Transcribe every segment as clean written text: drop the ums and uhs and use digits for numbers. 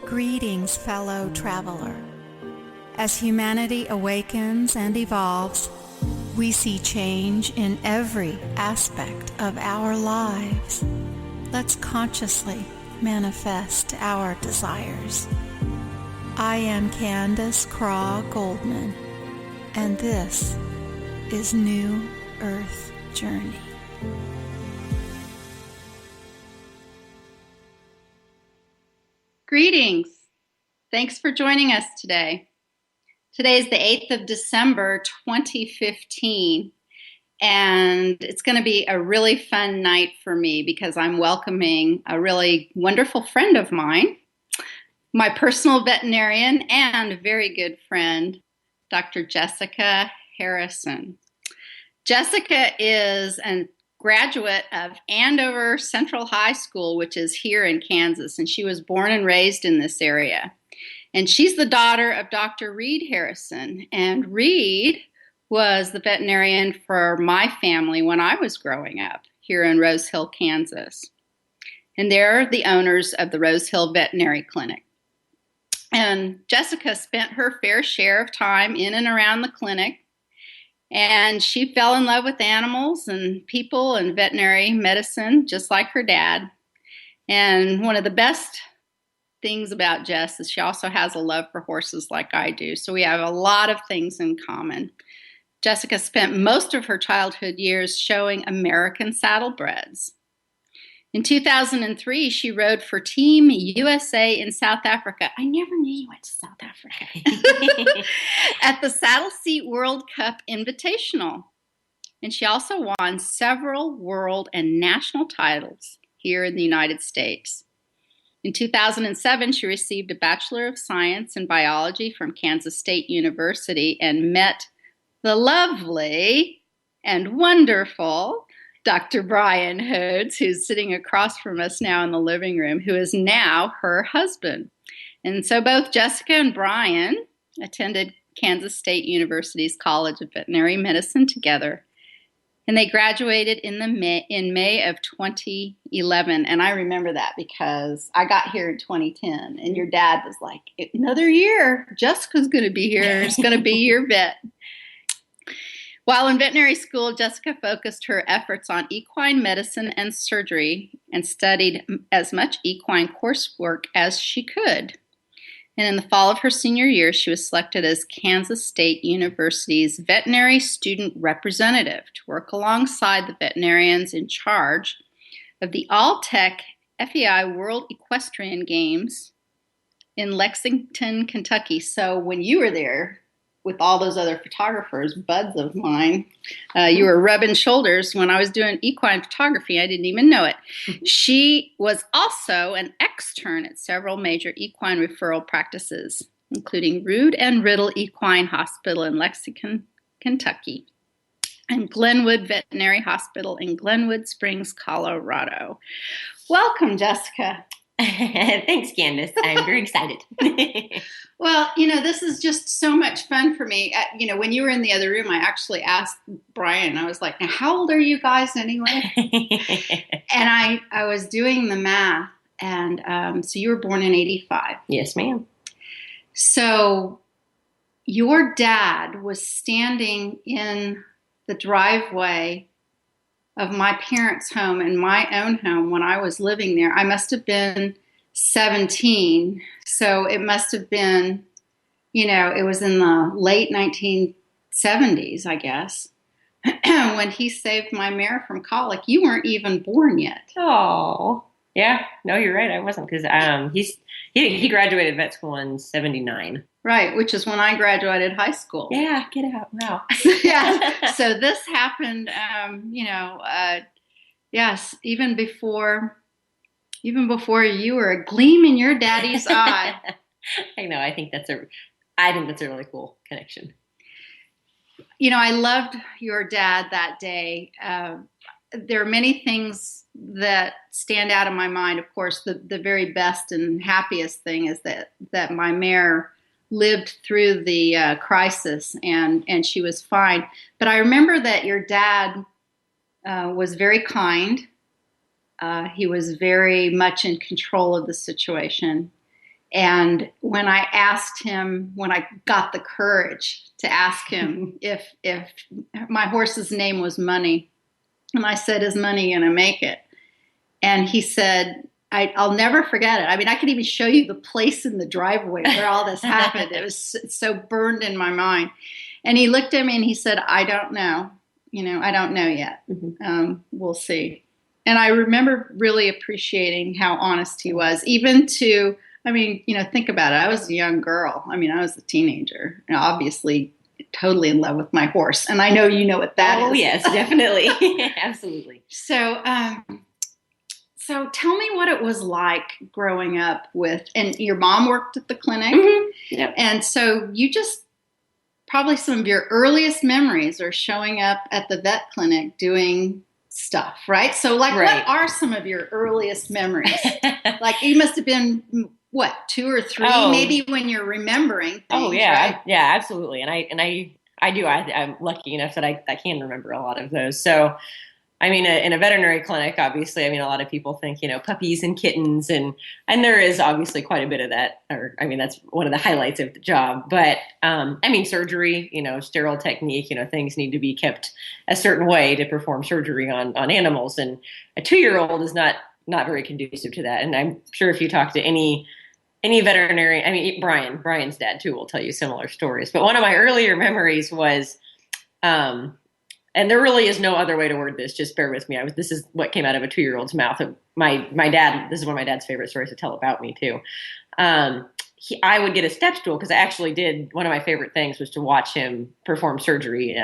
Greetings, fellow traveler. As humanity awakens and evolves, we see change in every aspect of our lives. Let's consciously manifest our desires. I am Candace Craw Goldman, and this is New Earth Journey. Greetings. Thanks for joining us today. Today is the 8th of December, 2015, and it's going to be a really fun night for me because I'm welcoming a really wonderful friend of mine, my personal veterinarian and very good friend, Dr. Jessica Harrison. Jessica is a graduate of Andover Central High School, which is here in Kansas, and she was born and raised in this area. And she's the daughter of Dr. Reed Harrison, and Reed was the veterinarian for my family when I was growing up here in Rose Hill, Kansas. And they're the owners of the Rose Hill Veterinary Clinic. And Jessica spent her fair share of time in and around the clinic, and she fell in love with animals and people and veterinary medicine, just like her dad. And one of the best things about Jess is she also has a love for horses like I do. So we have a lot of things in common. Jessica spent most of her childhood years showing American Saddlebreds. In 2003, she rode for Team USA in South Africa. I never knew you went to South Africa. At the Saddleseat World Cup Invitational. And she also won several world and national titles here in the United States. In 2007, she received a Bachelor of Science in Biology from Kansas State University and met the lovely and wonderful Dr. Brian Hodes, who's sitting across from us now in the living room, who is now her husband. And so both Jessica and Brian attended Kansas State University's College of Veterinary Medicine together. And they graduated in May of 2011. And I remember that because I got here in 2010. And your dad was like, another year, Jessica's going to be here. It's going to be your vet. While in veterinary school, Jessica focused her efforts on equine medicine and surgery and studied as much equine coursework as she could. And in the fall of her senior year, she was selected as Kansas State University's veterinary student representative to work alongside the veterinarians in charge of the all-tech FEI World Equestrian Games in Lexington, Kentucky. So when you were there with all those other photographers, buds of mine, you were rubbing shoulders when I was doing equine photography. I didn't even know it. She was also an extern at several major equine referral practices, including Rood and Riddle Equine Hospital in Lexington, Kentucky, and Glenwood Veterinary Hospital in Glenwood Springs, Colorado. Welcome, Jessica. Thanks, Candace. I'm very excited. Well, this is just so much fun for me. When you were in the other room, I actually asked Brian, I was like, now, how old are you guys anyway? And I was doing the math, and so you were born in 85. Yes, ma'am. So your dad was standing in the driveway of my parents' home and my own home when I was living there. I must have been 17. So it must have been, it was in the late 1970s, I guess, when he saved my mare from colic. You weren't even born yet. Oh, yeah. No, you're right. I wasn't because he graduated vet school in 79. Right, which is when I graduated high school. Yeah, get out. Wow. Yeah. So this happened, yes, even before you were a gleam in your daddy's eye. I know. I think that's a really cool connection. I loved your dad that day. There are many things that stand out in my mind. Of course, the very best and happiest thing is that my mare lived through the crisis and she was fine. But I remember that your dad was very kind. He was very much in control of the situation. And when I asked him, when I got the courage to ask him if my horse's name was Money, and I said, "Is Money going to make it?" And he said, I'll never forget it. I mean, I could even show you the place in the driveway where all this happened. It was so burned in my mind. And he looked at me and he said, "I don't know. I don't know yet. We'll see." And I remember really appreciating how honest he was, even to, think about it. I was a young girl. I was a teenager, and obviously totally in love with my horse. And I know you know what that is. Oh, yes, definitely. Absolutely. So tell me what it was like growing up with, and your mom worked at the clinic. Mm-hmm. Yep. And so you just, probably some of your earliest memories are showing up at the vet clinic doing stuff, right? So What are some of your earliest memories? Like you must have been, what, 2 or 3, maybe, when you're remembering things, Oh, yeah. right? Yeah, absolutely. And I do. I'm lucky enough that I can remember a lot of those. So, in a veterinary clinic, obviously, a lot of people think, puppies and kittens, and there is obviously quite a bit of that, that's one of the highlights of the job. But, surgery, sterile technique, things need to be kept a certain way to perform surgery on animals. And a 2-year-old is not very conducive to that. And I'm sure if you talk to any veterinarian, Brian's dad too will tell you similar stories. But one of my earlier memories was, and there really is no other way to word this. Just bear with me. This is what came out of a 2-year-old's mouth. My dad. This is one of my dad's favorite stories to tell about me too. I would get a step stool because I actually did. One of my favorite things was to watch him perform surgery.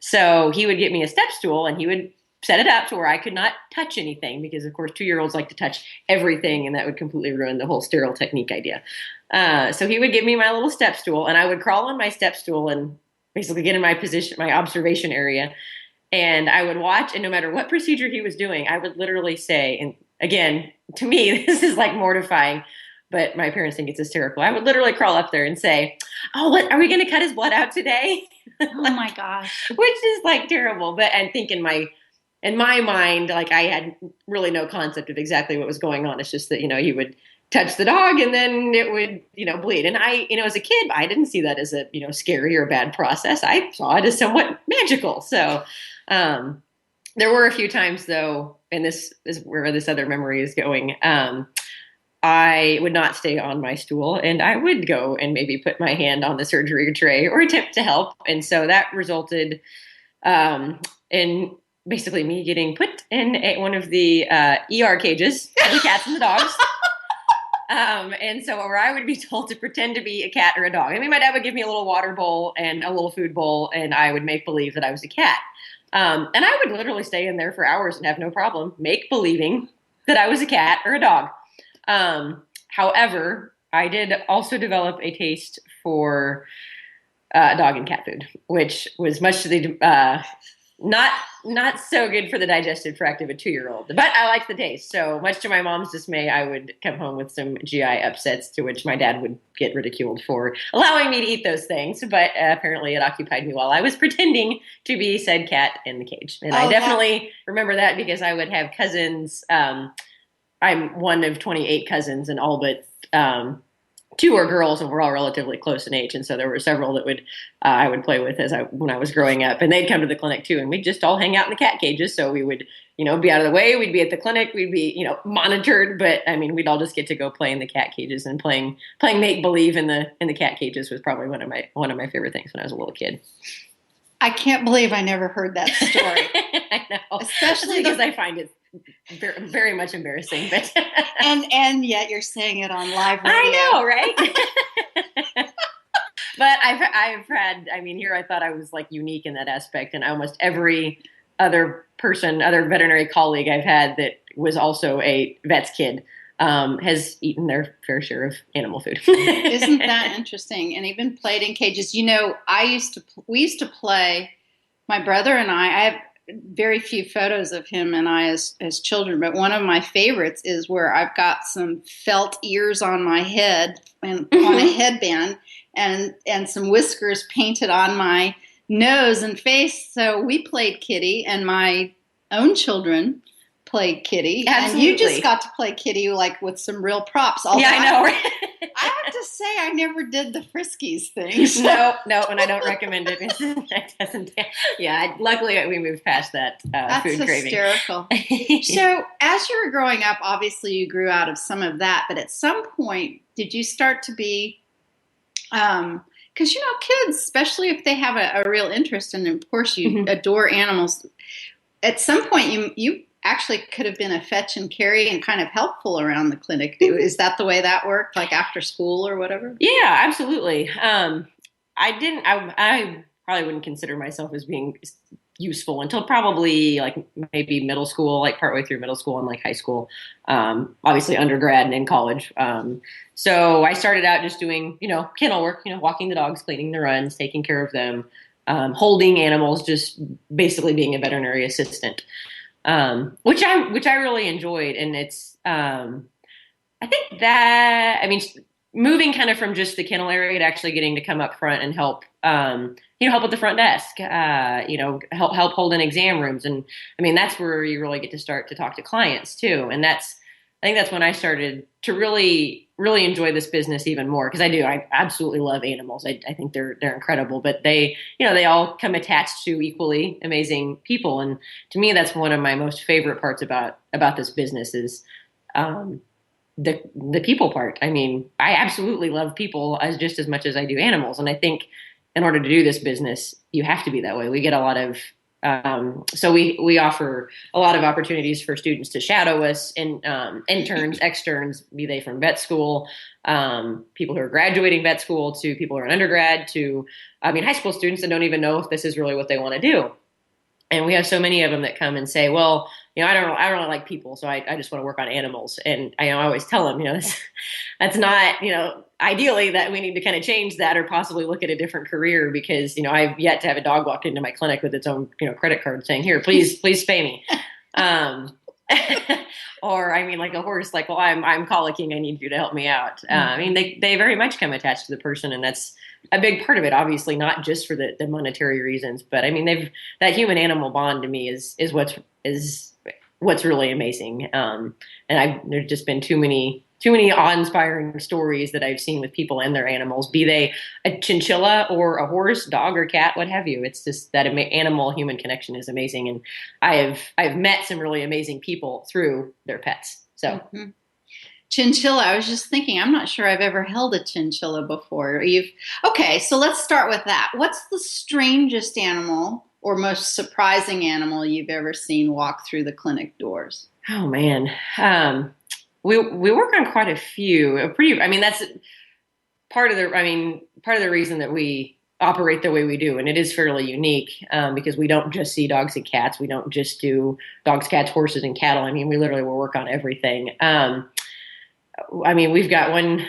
So he would get me a step stool and he would set it up to where I could not touch anything because, of course, 2-year-olds like to touch everything, and that would completely ruin the whole sterile technique idea. So he would give me my little step stool, and I would crawl on my step stool and basically get in my position, my observation area. And I would watch, and no matter what procedure he was doing, I would literally say, and again, to me, this is like mortifying, but my parents think it's hysterical. I would literally crawl up there and say, "Oh, what, are we going to cut his blood out today?" Oh my gosh. Which is like terrible. But I think in my mind, like I had really no concept of exactly what was going on. It's just that, he would touch the dog and then it would, bleed. And I, as a kid, I didn't see that as a, scary or bad process. I saw it as somewhat magical. So there were a few times though, and this is where this other memory is going. I would not stay on my stool and I would go and maybe put my hand on the surgery tray or attempt to help. And so that resulted in basically me getting put in one of the ER cages for the cats and the dogs. And so where I would be told to pretend to be a cat or a dog. My dad would give me a little water bowl and a little food bowl, and I would make believe that I was a cat. And I would literally stay in there for hours and have no problem make believing that I was a cat or a dog. However, I did also develop a taste for dog and cat food, which was much to the not so good for the digestive tract of a 2-year-old, but I liked the taste. So much to my mom's dismay, I would come home with some GI upsets, to which my dad would get ridiculed for allowing me to eat those things. But apparently it occupied me while I was pretending to be said cat in the cage. And I definitely remember that because I would have cousins. I'm one of 28 cousins, and all but 2 are girls, and we're all relatively close in age. And so there were several that I would play with when I was growing up, and they'd come to the clinic too, and we'd just all hang out in the cat cages. So we would, be out of the way. We'd be at the clinic. We'd be, monitored, but we'd all just get to go play in the cat cages, and playing make believe in the cat cages was probably one of my favorite things when I was a little kid. I can't believe I never heard that story. I know, especially because I find it very, very much embarrassing, but and yet you're saying it on live radio. I know, right? But I've had, here I thought I was like unique in that aspect, and almost every other veterinary colleague I've had that was also a vet's kid has eaten their fair share of animal food. Isn't that interesting? And even played in cages. We used to play, my brother and I have very few photos of him and I as children, but one of my favorites is where I've got some felt ears on my head and on a headband and some whiskers painted on my nose and face. So we played kitty, and my own children play kitty. Absolutely. And you just got to play kitty like with some real props. Although yeah, I know, right? I have to say I never did the friskies things. No, and I don't recommend it. It doesn't. Yeah, luckily we moved past that food craving. That's hysterical. So as you were growing up, obviously you grew out of some of that, but at some point, did you start to be, because kids, especially if they have a real interest, and of course you adore animals, at some point you actually could have been a fetch and carry and kind of helpful around the clinic. Is that the way that worked, like after school or whatever? Yeah, absolutely. I probably wouldn't consider myself as being useful until probably like maybe middle school, like partway through middle school and like high school, obviously undergrad and in college. So I started out just doing, kennel work, walking the dogs, cleaning the runs, taking care of them, holding animals, just basically being a veterinary assistant. Which I really enjoyed. And it's, I think that, moving kind of from just the kennel area to actually getting to come up front and help, help at the front desk, help hold in exam rooms. And that's where you really get to start to talk to clients too. And I think that's when I started to really, really enjoy this business even more. Cause I absolutely love animals. I think they're incredible, but they all come attached to equally amazing people. And to me, that's one of my most favorite parts about this business is, the people part. I absolutely love people just as much as I do animals. And I think in order to do this business, you have to be that way. We get a lot of, so we offer a lot of opportunities for students to shadow us in, interns, externs, be they from vet school, people who are graduating vet school to people who are in undergrad to, high school students that don't even know if this is really what they want to do. And we have so many of them that come and say, well, I don't really like people, so I just want to work on animals. And I always tell them, that's not, ideally that we need to kind of change that or possibly look at a different career because, I've yet to have a dog walk into my clinic with its own, credit card saying, here, please spay me. Or, like a horse, like, well, I'm colicking, I need you to help me out. They very much come attached to the person, and that's a big part of it, obviously, not just for the monetary reasons, but that human animal bond to me is what's really amazing. And there's just been too many awe-inspiring stories that I've seen with people and their animals, be they a chinchilla or a horse, dog or cat, what have you. It's just that animal-human connection is amazing. And I've met some really amazing people through their pets. So. Mm-hmm. Chinchilla, I was just thinking, I'm not sure I've ever held a chinchilla before. Okay, so let's start with that. What's the strangest animal or most surprising animal you've ever seen walk through the clinic doors? Oh man. We work on quite a few. That's part of the reason that we operate the way we do, and it is fairly unique because we don't just see dogs and cats. We don't just do dogs, cats, horses, and cattle. We literally will work on everything. We've got one,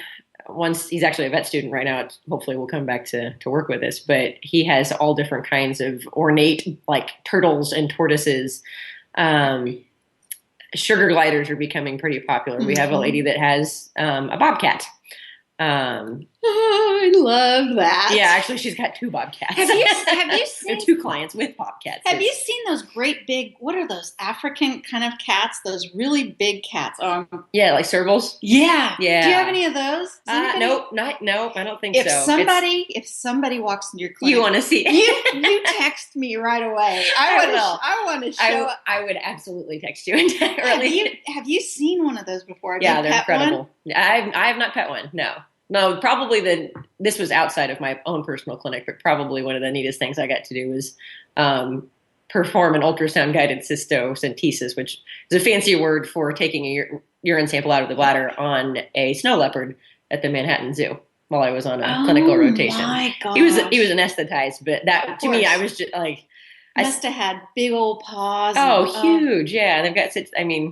he's actually a vet student right now. Hopefully we'll come back to work with us, but he has all different kinds of ornate, like turtles and tortoises. Sugar gliders are becoming pretty popular. We have a lady that has a bobcat. I love that. Yeah, actually, she's got two bobcats. Have you seen two clients with bobcats? Have you seen those great big? What are those African kind of cats? Those really big cats. Yeah, like servals. Yeah. Yeah. Do you have any of those? Nope. I don't think so. If somebody walks into your clinic, you want to see you text me right away. I want to show. I would absolutely text you. Have you seen one of those before? They're incredible. I have not pet one. No, probably this was outside of my own personal clinic, but probably one of the neatest things I got to do was perform an ultrasound guided cystocentesis, which is a fancy word for taking a urine sample out of the bladder on a snow leopard at the Manhattan Zoo while I was on a clinical rotation. My gosh. He was anesthetized, but that to me, I was just like, must have had big old paws. Huge. Yeah. They've got,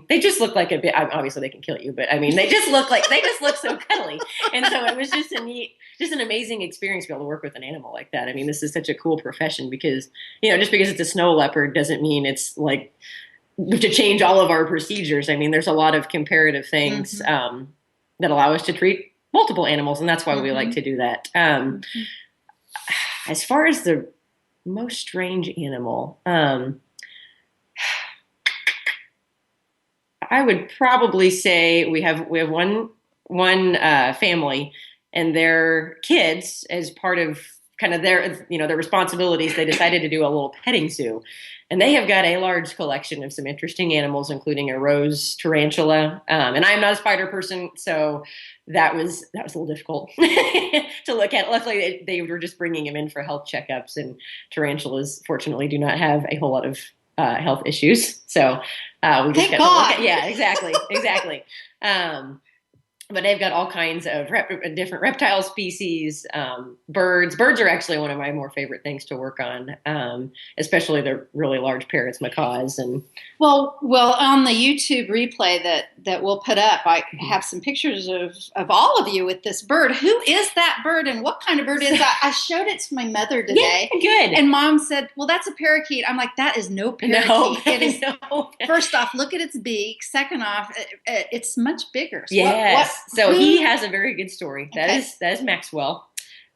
they just look like a bit, obviously they can kill you, but they just look so cuddly. And so it was just an amazing experience to be able to work with an animal like that. This is such a cool profession because, just because it's a snow leopard doesn't mean it's like to change all of our procedures. There's a lot of comparative things, that allow us to treat multiple animals. And that's why we like to do that. As far as the most strange animal. I would probably say we have one family and their kids, as part of kind of their responsibilities, they decided to do a little petting zoo. And they have got a large collection of some interesting animals, including a rose tarantula. And I'm not a spider person, so that was a little difficult to look at. Luckily, they were just bringing him in for health checkups, and tarantulas, fortunately, do not have a whole lot of health issues. So we just got to look at, yeah, exactly. But they've got all kinds of different reptile species, birds. Birds are actually one of my more favorite things to work on, especially the really large parrots, macaws, and well, on the YouTube replay that we'll put up, I have some pictures of all of you with this bird. Who is that bird, and what kind of bird is that? I showed it to my mother today. Yeah, good. And Mom said, "Well, that's a parakeet." I'm like, "That is no parakeet. No, it is no. First off, look at its beak. Second off, it's much bigger." So yes. So he has a very good story. That is Maxwell.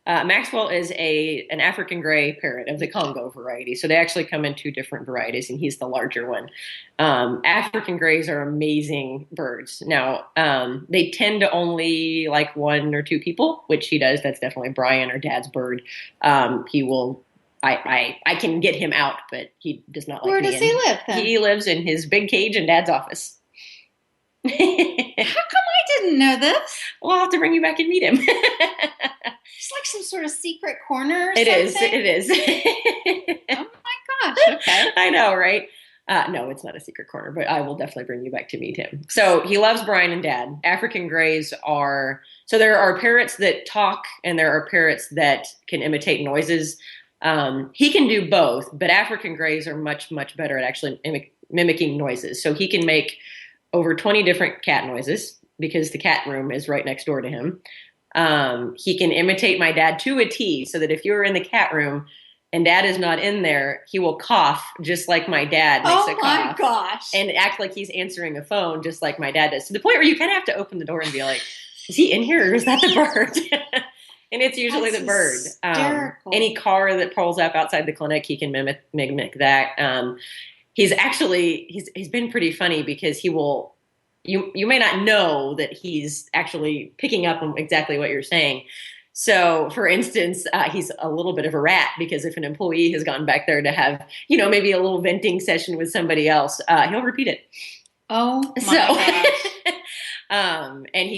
Maxwell is an African gray parrot of the Congo variety. So they actually come in two different varieties, and he's the larger one. African grays are amazing birds. Now, they tend to only like one or two people, which he does. That's definitely Brian, or Dad's bird. He will. I can get him out, but he does not like me. Where does he live then? He lives in his big cage in Dad's office. How come I didn't know this? Well, I'll have to bring you back and meet him. It's like some sort of secret corner or It something? is. Oh my gosh, okay. I know, right? No, it's not a secret corner, but I will definitely bring you back to meet him. So he loves Brian and Dad. African grays so there are parrots that talk, and there are parrots that can imitate noises. He can do both, but African grays are much, much better at actually mimicking noises. So he can make over 20 different cat noises, because the cat room is right next door to him. He can imitate my dad to a T, so that if you're in the cat room and Dad is not in there, he will cough just like my dad makes a cough. Oh my gosh. And act like he's answering a phone just like my dad does. To the point where you kind of have to open the door and be like, is he in here, or is that the bird? And it's usually the bird. Any car that pulls up outside the clinic, he can mimic that. He's been pretty funny, because he will, you may not know that he's actually picking up on exactly what you're saying. So, for instance, he's a little bit of a rat, because if an employee has gone back there to have, maybe a little venting session with somebody else, he'll repeat it. Oh my gosh. And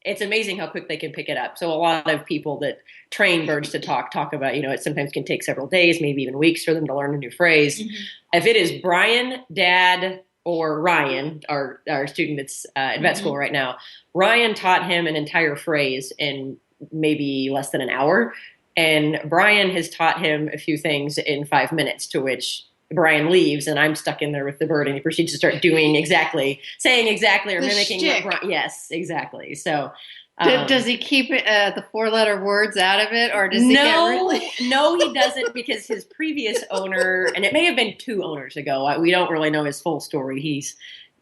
it's amazing how quick they can pick it up. So a lot of people that train birds to talk about, it sometimes can take several days, maybe even weeks, for them to learn a new phrase. Mm-hmm. If it is Brian, Dad, or Ryan, our student that's at vet school right now, Ryan taught him an entire phrase in maybe less than an hour. And Brian has taught him a few things in 5 minutes, to which Brian leaves, and I'm stuck in there with the bird, and he proceeds to start saying exactly, or mimicking. Yes, exactly. So, does he keep the 4-letter words out of it, or does he get really? No, he doesn't, because his previous owner, and it may have been 2 owners ago, we don't really know his full story.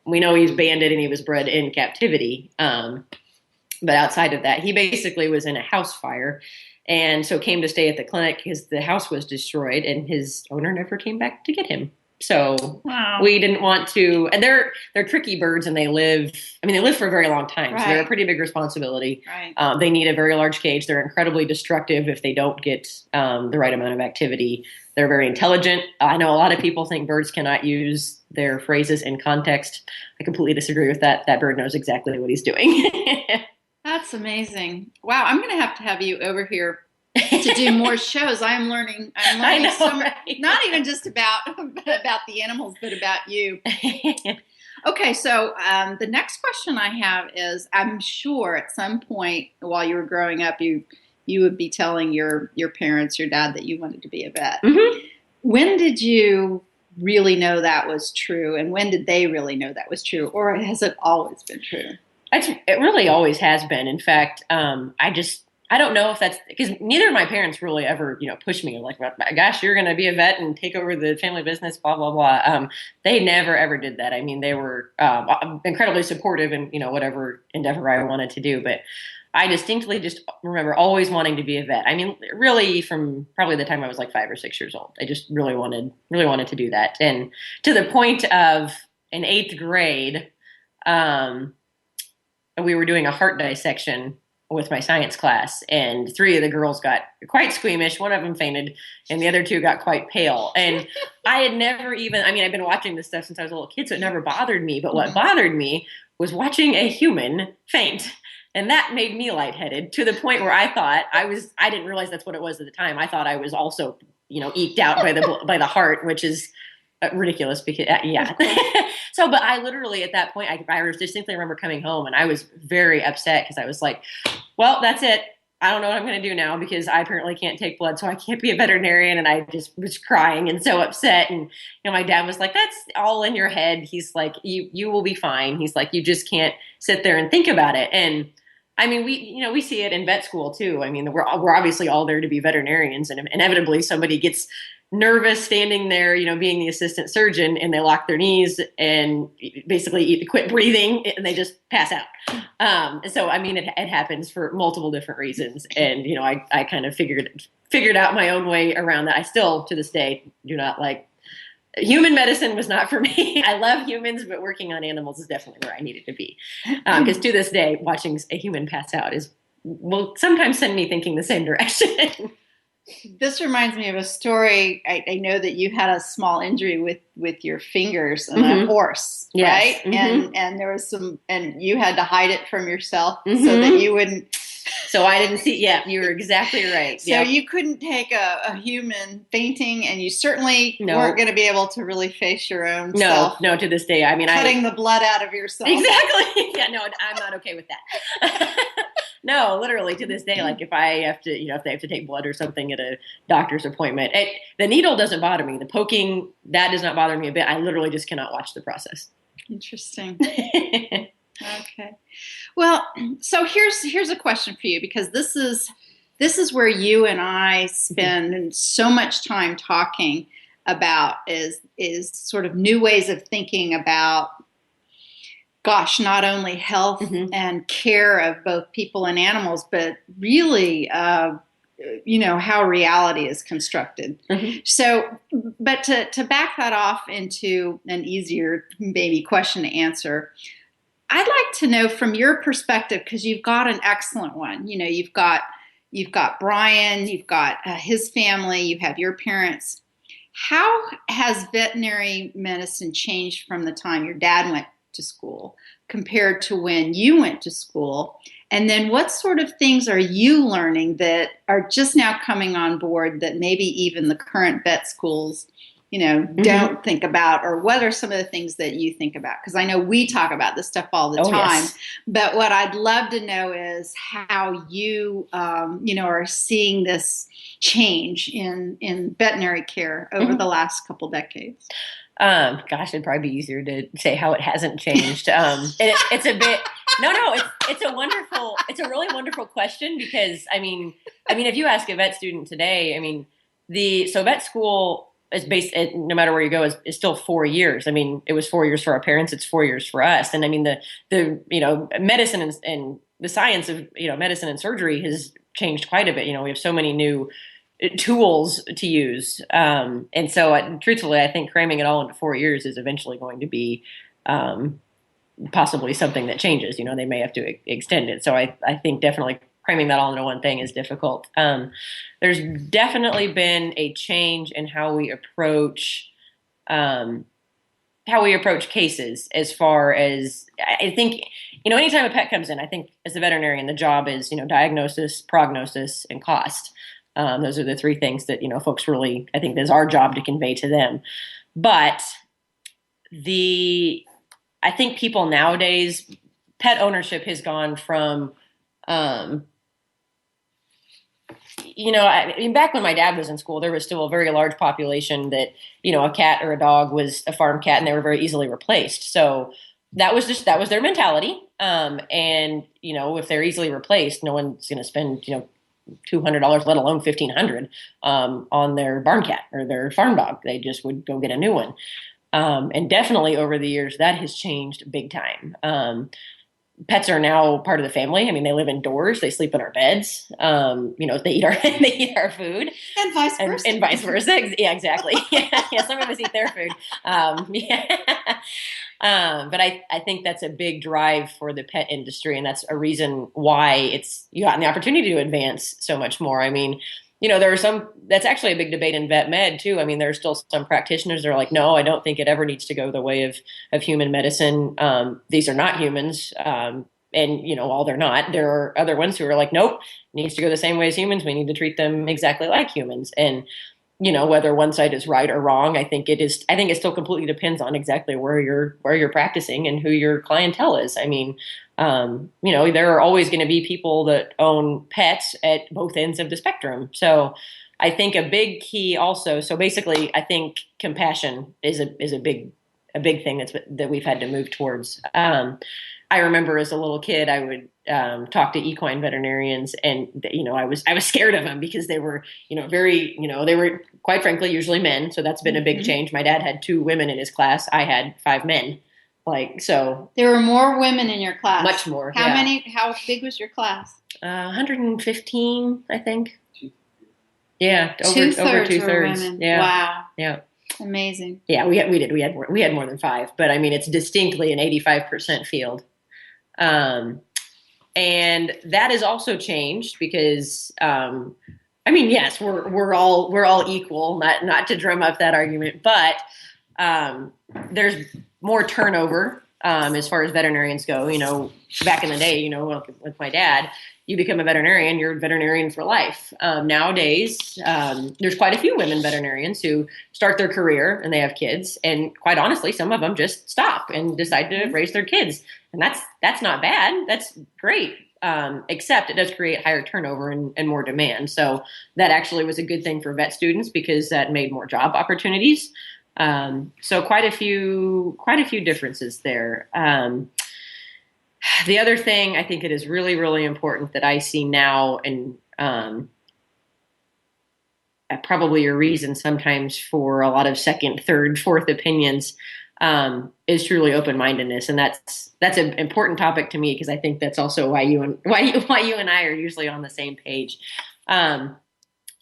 We know he's banded and he was bred in captivity. But outside of that, he basically was in a house fire, and so came to stay at the clinic because the house was destroyed, and his owner never came back to get him. So we didn't want to, and they're tricky birds, and they live for a very long time. Right. So they're a pretty big responsibility. Right. They need a very large cage. They're incredibly destructive if they don't get the right amount of activity. They're very intelligent. I know a lot of people think birds cannot use their phrases in context. I completely disagree with that. That bird knows exactly what he's doing. That's amazing. Wow, I'm going to have you over here to do more shows. I'm learning I know, so much, right? not even just about the animals, but about you. Okay, so the next question I have is, I'm sure at some point while you were growing up, you would be telling your parents, your dad, that you wanted to be a vet. Mm-hmm. When did you really know that was true, and when did they really know that was true, or has it always been true? It really always has been. In fact, I don't know if that's because neither of my parents really ever, pushed me like, gosh, you're going to be a vet and take over the family business, blah, blah, blah. They never, ever did that. I mean, they were incredibly supportive in, whatever endeavor I wanted to do. But I distinctly just remember always wanting to be a vet. I mean, really from probably the time I was like 5 or 6 years old, I just really wanted to do that. And to the point of in 8th grade, we were doing a heart dissection with my science class, and 3 of the girls got quite squeamish. One of them fainted, and the other 2 got quite pale. And I had never even, I've been watching this stuff since I was a little kid, so it never bothered me. But what bothered me was watching a human faint. And that made me lightheaded to the point where I thought I didn't realize that's what it was at the time. I thought I was also, eked out by the heart, which is ridiculous because yeah. So, but I literally at that point, I distinctly remember coming home and I was very upset because I was like, well, that's it. I don't know what I'm going to do now because I apparently can't take blood, so I can't be a veterinarian. And I just was crying and so upset. And my dad was like, "That's all in your head." He's like, "You will be fine." He's like, "You just can't sit there and think about it." And we see it in vet school too. We're obviously all there to be veterinarians, and inevitably somebody gets nervous standing there, being the assistant surgeon, and they lock their knees and basically quit breathing and they just pass out. So it happens for multiple different reasons. And, I kind of figured out my own way around that. I still, to this day, do not like human medicine. Was not for me. I love humans, but working on animals is definitely where I needed to be. Because to this day, watching a human pass out will sometimes send me thinking the same direction. This reminds me of a story. I know that you had a small injury with your fingers on a horse, right? Mm-hmm. And there was and you had to hide it from yourself so that you wouldn't. So I didn't see. Yeah, you were exactly right. So you couldn't take a human fainting, and you certainly weren't going to be able to really face your own self. No, to this day. Cutting the blood out of yourself. Exactly. Yeah, no, I'm not okay with that. No, literally to this day, like if I have to, if they have to take blood or something at a doctor's appointment, the needle doesn't bother me. The poking, that does not bother me a bit. I literally just cannot watch the process. Interesting. Okay. Well, so here's a question for you, because this is where you and I spend so much time talking about is sort of new ways of thinking about, gosh, not only health and care of both people and animals, but really, how reality is constructed. So, but to back that off into an easier maybe question to answer, I'd like to know from your perspective, because you've got an excellent one. You've got Brian, you've got his family, you have your parents. How has veterinary medicine changed from the time your dad went to school compared to when you went to school? And then what sort of things are you learning that are just now coming on board that maybe even the current vet schools, don't think about? Or what are some of the things that you think about? Because I know we talk about this stuff all the time, yes. But what I'd love to know is how you, are seeing this change in veterinary care over the last couple decades. Gosh, it'd probably be easier to say how it hasn't changed. It's a bit, it's a really wonderful question because, if you ask a vet student today, vet school is based, no matter where you go, is still 4 years. It was 4 years for our parents. It's 4 years for us. And the medicine and the science of, medicine and surgery has changed quite a bit. We have so many new tools to use. And so truthfully, I think cramming it all into 4 years is eventually going to be possibly something that changes. They may have to extend it. So I think definitely cramming that all into one thing is difficult. There's definitely been a change in how we approach cases, as far as I think, anytime a pet comes in, I think as a veterinarian, the job is, diagnosis, prognosis, and cost. Those are the 3 things that, folks really, I think, is our job to convey to them. But I think people nowadays, pet ownership has gone from, back when my dad was in school, there was still a very large population that, a cat or a dog was a farm cat and they were very easily replaced. So that was their mentality. And, if they're easily replaced, no one's going to spend, $200, let alone $1,500 on their barn cat or their farm dog. They just would go get a new one. And definitely over the years, that has changed big time. Pets are now part of the family. They live indoors. They sleep in our beds. They eat our food, and vice versa. And vice versa. Yeah, exactly. Yeah, some of us eat their food. But I think that's a big drive for the pet industry. And that's a reason why you got the opportunity to advance so much more. I mean, there are that's actually a big debate in vet med too. I mean, there are still some practitioners that are like, no, I don't think it ever needs to go the way of human medicine. These are not humans. And while they're not, there are other ones who are like, nope, it needs to go the same way as humans. We need to treat them exactly like humans. And, whether one side is right or wrong, I think it still completely depends on exactly where you're practicing and who your clientele is. I mean, there are always going to be people that own pets at both ends of the spectrum. So I think a big key also, so basically I think compassion is a big thing that we've had to move towards. I remember as a little kid, I would talk to equine veterinarians, and I was scared of them because they were very they were, quite frankly, usually men. So that's been a big change. My dad had 2 women in his class. I had 5 men. So there were more women in your class. Much more. How big was your class? 115, I think. Yeah, over 2/3. were women. Yeah. Wow. Yeah. Amazing. Yeah, we had more than 5, but I mean, it's distinctly an 85% field. And that has also changed because, yes, we're all equal, not to drum up that argument, but, there's more turnover, as far as veterinarians go. Back in the day, with my dad, you become a veterinarian, you're a veterinarian for life. Nowadays, there's quite a few women veterinarians who start their career and they have kids. And quite honestly, some of them just stop and decide to raise their kids. And that's not bad. That's great. Except it does create higher turnover and more demand. So that actually was a good thing for vet students because that made more job opportunities. So quite a few differences there. The other thing I think it is really, really important that I see now, and probably a reason sometimes for a lot of second, third, fourth opinions, is truly open-mindedness, and that's an important topic to me because I think that's also why you and I are usually on the same page.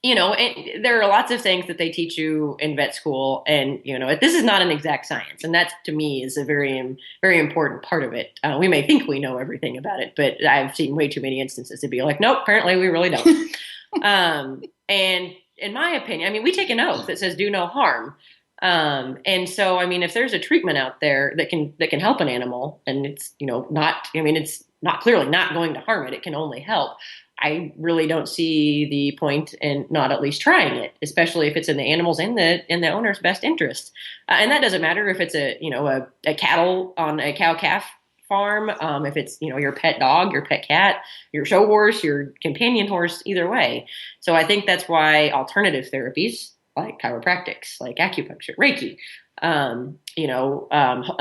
There are lots of things that they teach you in vet school, and this is not an exact science, and that to me is a very, very important part of it. We may think we know everything about it, but I've seen way too many instances to be like, nope, apparently we really don't. And in my opinion, we take an oath that says do no harm. And so, if there's a treatment out there that can help an animal, and it's it's not clearly not going to harm it, it can only help. I really don't see the point in not at least trying it, especially if it's in the animal's in the owner's best interest. And that doesn't matter if it's a cattle on a cow-calf farm, if it's your pet dog, your pet cat, your show horse, your companion horse, either way. So I think that's why alternative therapies like chiropractics, like acupuncture, Reiki, a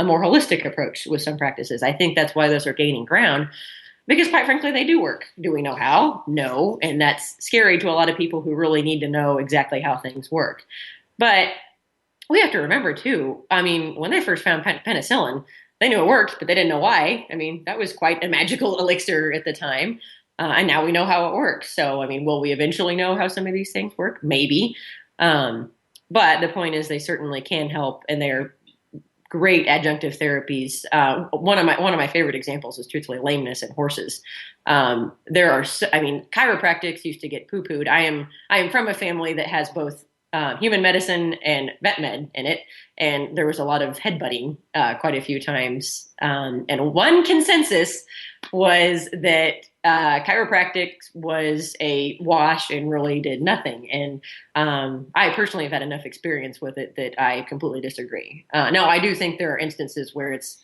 more holistic approach with some practices. I think that's why those are gaining ground. Because quite frankly, they do work. Do we know how? No. And that's scary to a lot of people who really need to know exactly how things work. But we have to remember, too, when they first found penicillin, they knew it worked, but they didn't know why. That was quite a magical elixir at the time. And now we know how it works. So, will we eventually know how some of these things work? Maybe. But the point is they certainly can help, and they're great adjunctive therapies. One of my favorite examples is truthfully lameness in horses. There are, chiropractics used to get poo-pooed. I am from a family that has both human medicine and vet med in it, and there was a lot of headbutting quite a few times. And one consensus was that chiropractic was a wash and really did nothing. And I personally have had enough experience with it that I completely disagree. Now, I do think there are instances where it's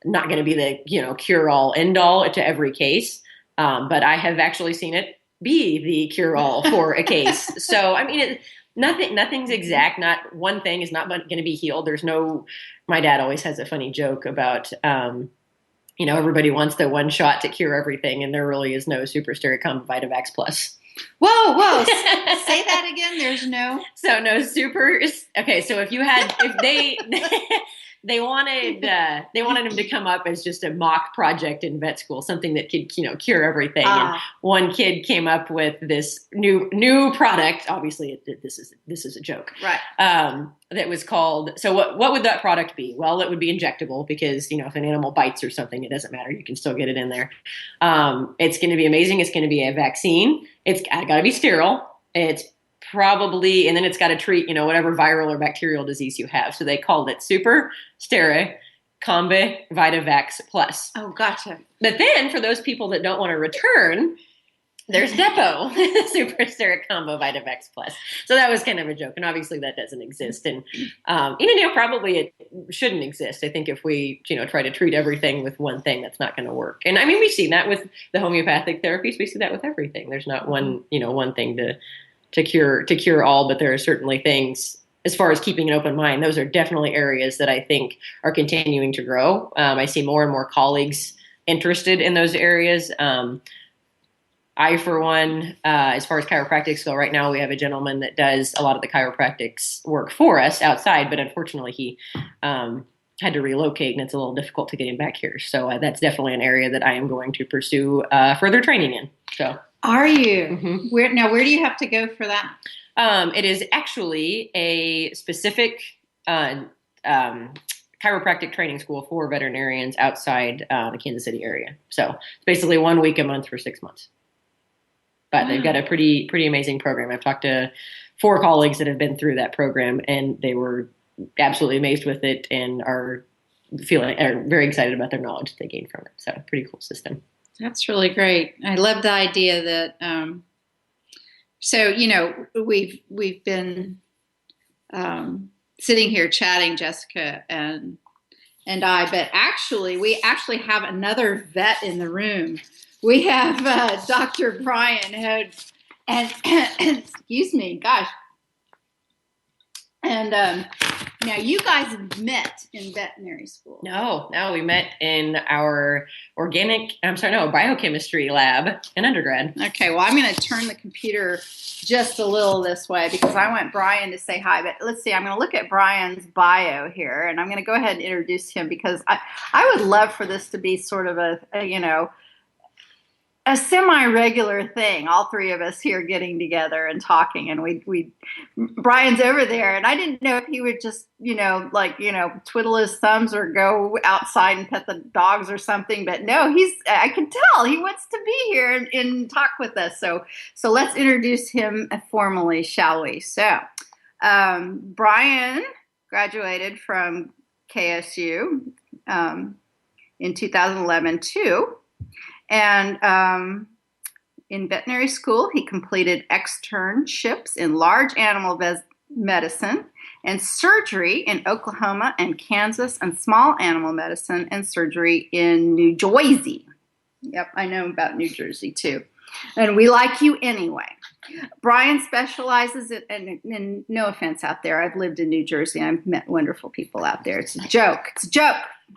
not going to be the cure-all, end-all to every case, but I have actually seen it be the cure-all for a case. So, nothing's exact. Not one thing is not going to be healed. My dad always has a funny joke about, everybody wants the one shot to cure everything, and there really is no Super Stereocom Vitavax Plus. Whoa. Say that again. There's no. So no super. Okay. So if they wanted him to come up as just a mock project in vet school, something that could, cure everything. And one kid came up with this new product. Obviously, this is a joke, right? That was called. So what would that product be? Well, it would be injectable because if an animal bites or something, it doesn't matter. You can still get it in there. It's going to be amazing. It's going to be a vaccine. It's got to be sterile. It's probably, and then it's got to treat, whatever viral or bacterial disease you have. So they called it Super Stera Combi VitaVax Plus. Oh, gotcha. But then for those people that don't want to return, there's Depot Super Stera Combo VitaVax Plus. So that was kind of a joke. And obviously that doesn't exist. And, probably it shouldn't exist. I think if we, try to treat everything with one thing, that's not going to work. And I mean, we've seen that with the homeopathic therapies. We see that with everything. There's not one thing to cure all, but there are certainly things as far as keeping an open mind. Those are definitely areas that I think are continuing to grow. I see more and more colleagues interested in those areas. I, for one, as far as chiropractics go, right now we have a gentleman that does a lot of the chiropractics work for us outside, but unfortunately he had to relocate, and it's a little difficult to get him back here. So that's definitely an area that I am going to pursue further training in. So. Are you? Mm-hmm. Where do you have to go for that? It is actually a specific chiropractic training school for veterinarians outside the Kansas City area. So it's basically 1 week a month for 6 months. But they've got a pretty amazing program. I've talked to 4 colleagues that have been through that program, and they were absolutely amazed with it and are very excited about their knowledge that they gained from it. So pretty cool system. That's really great. I love the idea that, we've been sitting here chatting, Jessica and I, but we actually have another vet in the room. We have Dr. Brian Hodes, and excuse me, gosh. And now you guys have met in veterinary school. No, we met in our biochemistry lab in undergrad. Okay, well, I'm going to turn the computer just a little this way because I want Brian to say hi. But let's see, I'm going to look at Brian's bio here, and I'm going to go ahead and introduce him because I would love for this to be sort of a semi-regular thing, all 3 of us here getting together and talking, and Brian's over there, and I didn't know if he would just, twiddle his thumbs or go outside and pet the dogs or something, but no, I can tell he wants to be here and talk with us, so let's introduce him formally, shall we? So, Brian graduated from KSU in 2011 too. And in veterinary school, he completed externships in large animal medicine and surgery in Oklahoma and Kansas, and small animal medicine and surgery in New Jersey. Yep, I know about New Jersey too. And we like you anyway. Brian specializes in no offense out there. I've lived in New Jersey. I've met wonderful people out there. It's a joke.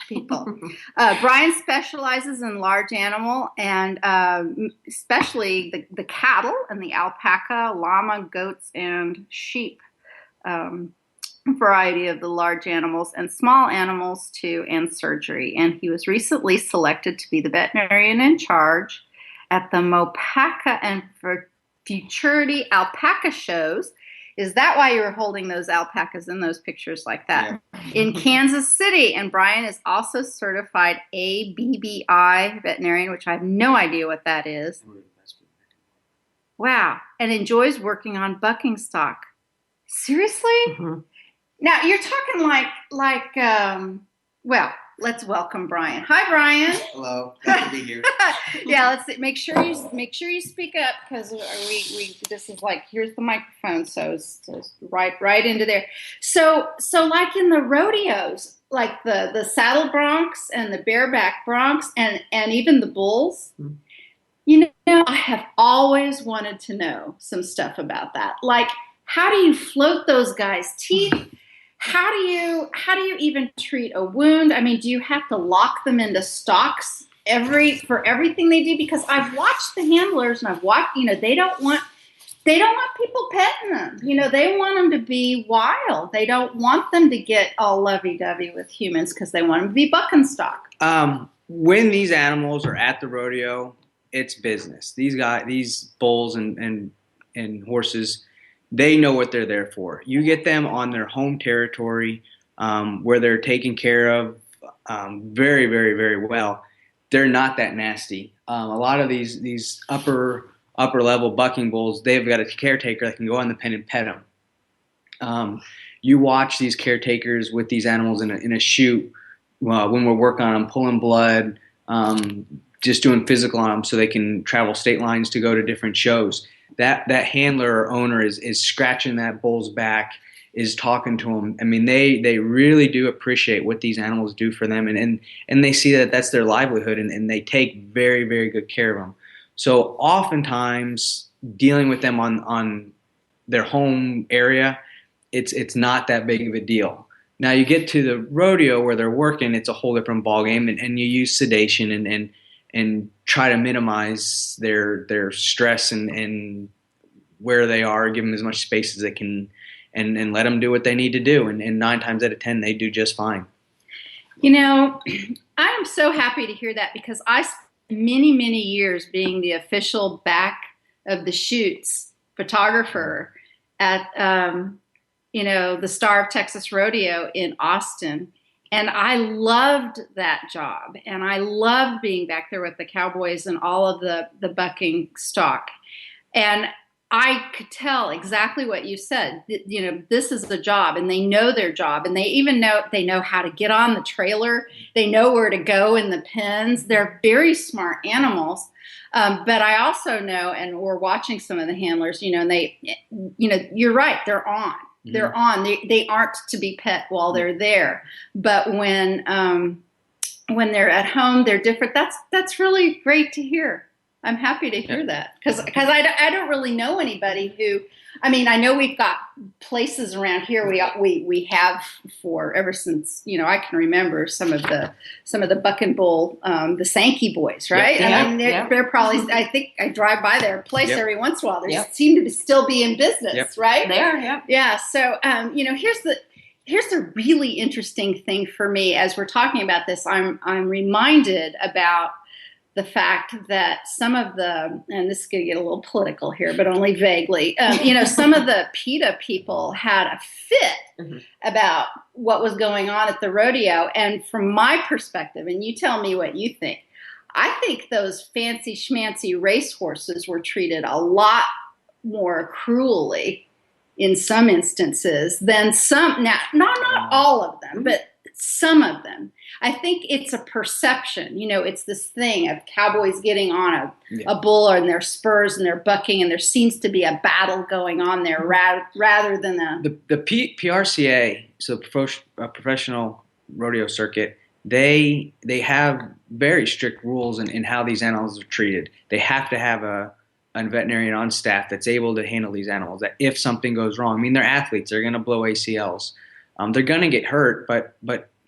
People. Brian specializes in large animal and especially the cattle and the alpaca, llama, goats, and sheep. Variety of the large animals and small animals too, and surgery. And he was recently selected to be the veterinarian in charge at the Mopaca and Futurity alpaca shows. Is that why you were holding those alpacas in those pictures like that? Yeah. In Kansas City. And Brian is also certified ABBI veterinarian, which I have no idea what that is. Wow. And enjoys working on bucking stock. Seriously? Mm-hmm. Now you're talking well, let's welcome Brian. Hi, Brian. Hello. Glad to be here. Yeah, let's see. Make sure you speak up because we this is like, here's the microphone, so it's right into there. So like in the rodeos, like the saddle broncs and the bareback broncs and even the bulls. Mm-hmm. I have always wanted to know some stuff about that. Like, how do you float those guys' teeth? How do you even treat a wound? I mean, do you have to lock them into stocks for everything they do? Because I've watched the handlers and I've watched, they don't want they don't want people petting them. They want them to be wild. They don't want them to get all lovey-dovey with humans because they want them to be buck and stock. When these animals are at the rodeo, it's business. These bulls and horses, they know what they're there for. You get them on their home territory, where they're taken care of very, very, very well. They're not that nasty. A lot of these upper level bucking bulls, they've got a caretaker that can go on the pen and pet them. You watch these caretakers with these animals in a shoot when we're working on them, pulling blood, just doing physical on them so they can travel state lines to go to different shows. That handler or owner is scratching that bull's back, is talking to them. I mean, they really do appreciate what these animals do for them, and they see that that's their livelihood, and they take very, very good care of them. So oftentimes dealing with them on their home area, it's not that big of a deal. Now you get to the rodeo where they're working, it's a whole different ballgame, and you use sedation and try to minimize their stress and where they are, give them as much space as they can, and let them do what they need to do. And 9 times out of 10, they do just fine. I am so happy to hear that, because I spent many, many years being the official back of the chutes photographer at, the Star of Texas Rodeo in Austin. And I loved that job. And I loved being back there with the cowboys and all of the bucking stock. And I could tell exactly what you said. This is the job, and they know their job, and they know how to get on the trailer. They know where to go in the pens. They're very smart animals. But I also know, and we're watching some of the handlers, and they, you're right, they're on. They're on. They aren't to be pet while they're there. But when they're at home, they're different. That's really great to hear. I'm happy to hear that, because I don't really know anybody who. I mean, I know we've got places around here we have for ever since I can remember some of the buck and bull, the Sankey boys, right? Yeah, I mean, they're probably. I think I drive by their place every once in a while. They seem to still be in business, right? They are, yeah. Yeah. So, here's the really interesting thing for me as we're talking about this. I'm reminded about the fact that some of and this is going to get a little political here, but only vaguely, some of the PETA people had a fit about what was going on at the rodeo. And from my perspective, and you tell me what you think, I think those fancy schmancy racehorses were treated a lot more cruelly in some instances than some. Now, not all of them, but some of them. I think it's a perception. It's this thing of cowboys getting on a bull and their spurs and they're bucking, and there seems to be a battle going on there rather than the PRCA, so professional rodeo circuit. They have very strict rules in how these animals are treated. They have to have a veterinarian on staff that's able to handle these animals. That if something goes wrong, I mean, they're athletes. They're going to blow ACLs. They're going to get hurt, but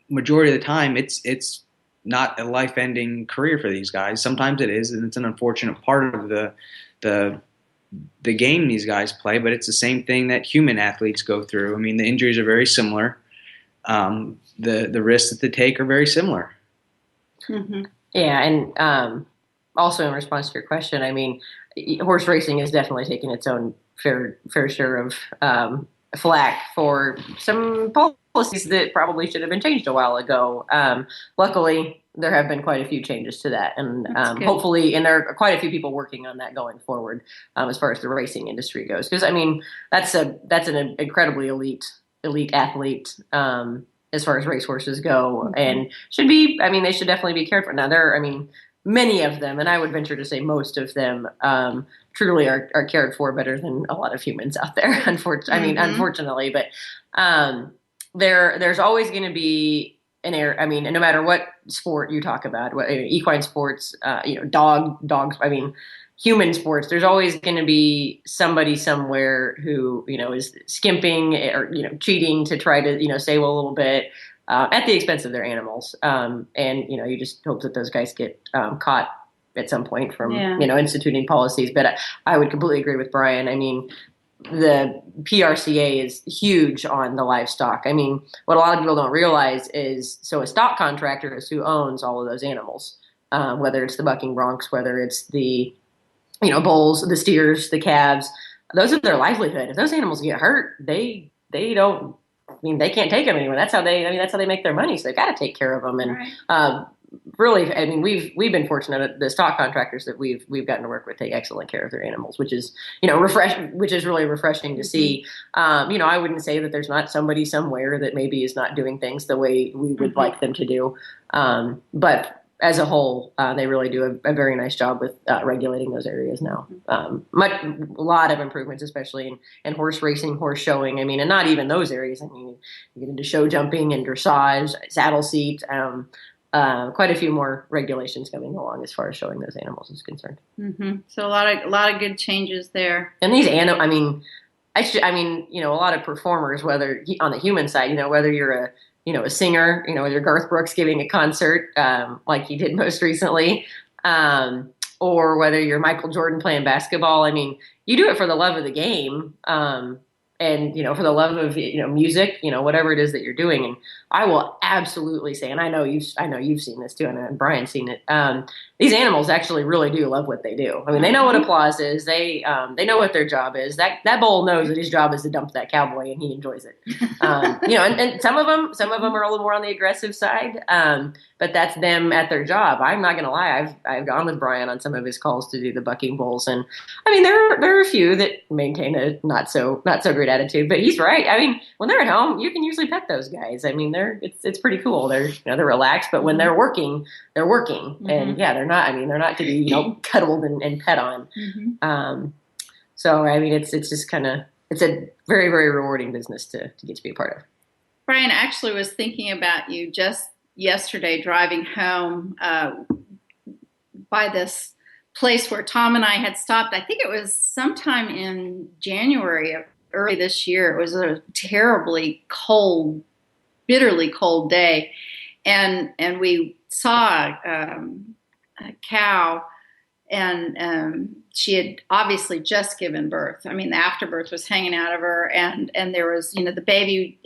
majority of the time, it's not a life-ending career for these guys. Sometimes it is, and it's an unfortunate part of the game these guys play. But it's the same thing that human athletes go through. I mean, the injuries are very similar. The risks that they take are very similar. Mm-hmm. Yeah, and also in response to your question, I mean, horse racing has definitely taken its own fair share of flack for some policies that probably should have been changed a while ago. Luckily, there have been quite a few changes to that, and hopefully, and there are quite a few people working on that going forward as far as the racing industry goes. Because I mean, that's an incredibly elite athlete as far as racehorses go, and should be. I mean, they should definitely be cared for. Now, many of them, and I would venture to say most of them, truly are cared for better than a lot of humans out there. Unfortunately, but there's always going to be an error. I mean, no matter what sport you talk about, equine sports, dogs. I mean, human sports. There's always going to be somebody somewhere who is skimping or cheating to try to save a little bit. At the expense of their animals. And you just hope that those guys get caught at some point from, Yeah. instituting policies. But I would completely agree with Brian. I mean, the PRCA is huge on the livestock. I mean, what a lot of people don't realize is, so a stock contractor is who owns all of those animals, whether it's the bucking broncs, whether it's the, bulls, the steers, the calves. Those are their livelihood. If those animals get hurt, they don't. I mean, they can't take them anywhere. That's how they make their money. So they've got to take care of them. And Right. Really, I mean, we've been fortunate that the stock contractors that we've gotten to work with take excellent care of their animals, which is which is really refreshing to see. I wouldn't say that there's not somebody somewhere that maybe is not doing things the way we would like them to do, but as a whole, they really do a very nice job with regulating those areas now. A lot of improvements, especially in horse racing, horse showing. I mean, and not even those areas. I mean, you get into show jumping and dressage, saddle seat. Quite a few more regulations coming along as far as showing those animals is concerned. Mm-hmm. So a lot of good changes there. And these animals, a lot of performers, whether on the human side, whether you're a singer, whether Garth Brooks giving a concert like he did most recently, or whether you're Michael Jordan playing basketball. I mean, you do it for the love of the game. And, for the love of, music, whatever it is that you're doing. And I will absolutely say, and I know you've seen this too, and Brian's seen it. These animals actually really do love what they do. I mean, they know what applause is. They know what their job is. That bull knows that his job is to dump that cowboy, and he enjoys it. And some of them are a little more on the aggressive side. But that's them at their job. I'm not going to lie. I've gone with Brian on some of his calls to do the bucking bulls, and I mean there are a few that maintain a not so great attitude. But he's right. I mean, when they're at home, you can usually pet those guys. I mean, it's pretty cool. They're relaxed, but when they're working, and they're not. I mean, they're not to be cuddled and pet on. So I mean, it's just it's a very, very rewarding business to get to be a part of. Brian, actually was thinking about you just yesterday driving home by this place where Tom and I had stopped. I think it was sometime in January of early this year. It was a terribly cold, bitterly cold day. And we saw a cow, and she had obviously just given birth. I mean, the afterbirth was hanging out of her, and there was, the baby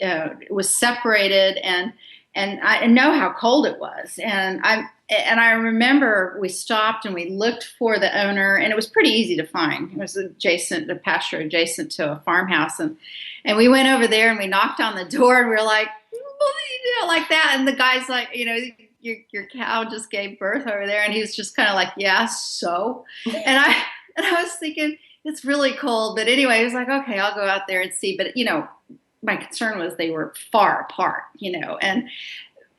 was separated, and I know how cold it was. And I remember we stopped and we looked for the owner, and it was pretty easy to find. It was a pasture adjacent to a farmhouse. And we went over there and we knocked on the door, and we were like, like that. And the guy's like, your cow just gave birth over there. And he was just kind of like, yeah, so. And I was thinking, it's really cold. But anyway, he was like, okay, I'll go out there and see. But, my concern was they were far apart,